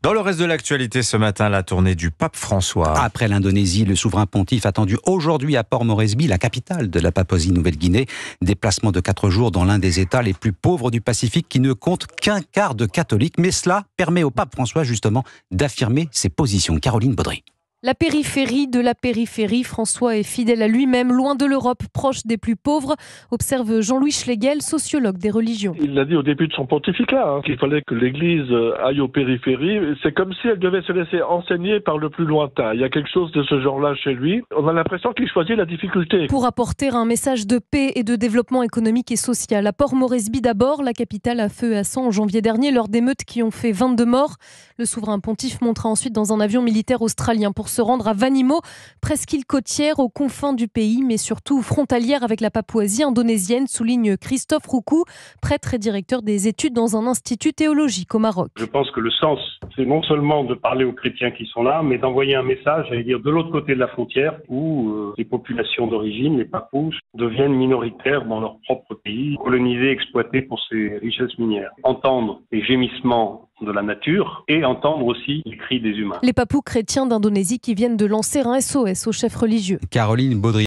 Dans le reste de l'actualité ce matin, la tournée du pape François. Après l'Indonésie, le souverain pontife attendu aujourd'hui à Port Moresby, la capitale de la Papouasie-Nouvelle-Guinée. Déplacement de 4 jours dans l'un des États les plus pauvres du Pacifique qui ne compte qu'un quart de catholiques. Mais cela permet au pape François justement d'affirmer ses positions. Caroline Baudry. La périphérie de la périphérie, François est fidèle à lui-même, loin de l'Europe, proche des plus pauvres, observe Jean-Louis Schlegel, sociologue des religions. Il l'a dit au début de son pontificat, qu'il fallait que l'Église aille aux périphéries. C'est comme si elle devait se laisser enseigner par le plus lointain. Il y a quelque chose de ce genre-là chez lui. On a l'impression qu'il choisit la difficulté. Pour apporter un message de paix et de développement économique et social. À Port Moresby d'abord, la capitale a feu à sang en janvier dernier lors d'émeutes qui ont fait 22 morts. Le souverain pontife montera ensuite dans un avion militaire australien pour se rendre à Vanimo, presqu'île côtière aux confins du pays, mais surtout frontalière avec la Papouasie indonésienne, souligne Christophe Roukou, prêtre et directeur des études dans un institut théologique au Maroc. Je pense que le sens, c'est non seulement de parler aux chrétiens qui sont là, mais d'envoyer un message, j'allais dire, de l'autre côté de la frontière, où les populations d'origine, les Papous, deviennent minoritaires dans leur propre pays, colonisés, exploités pour ses richesses minières. Entendre les gémissements de la nature et entendre aussi les cris des humains. Les Papous chrétiens d'Indonésie qui viennent de lancer un SOS aux chefs religieux. Caroline Baudry.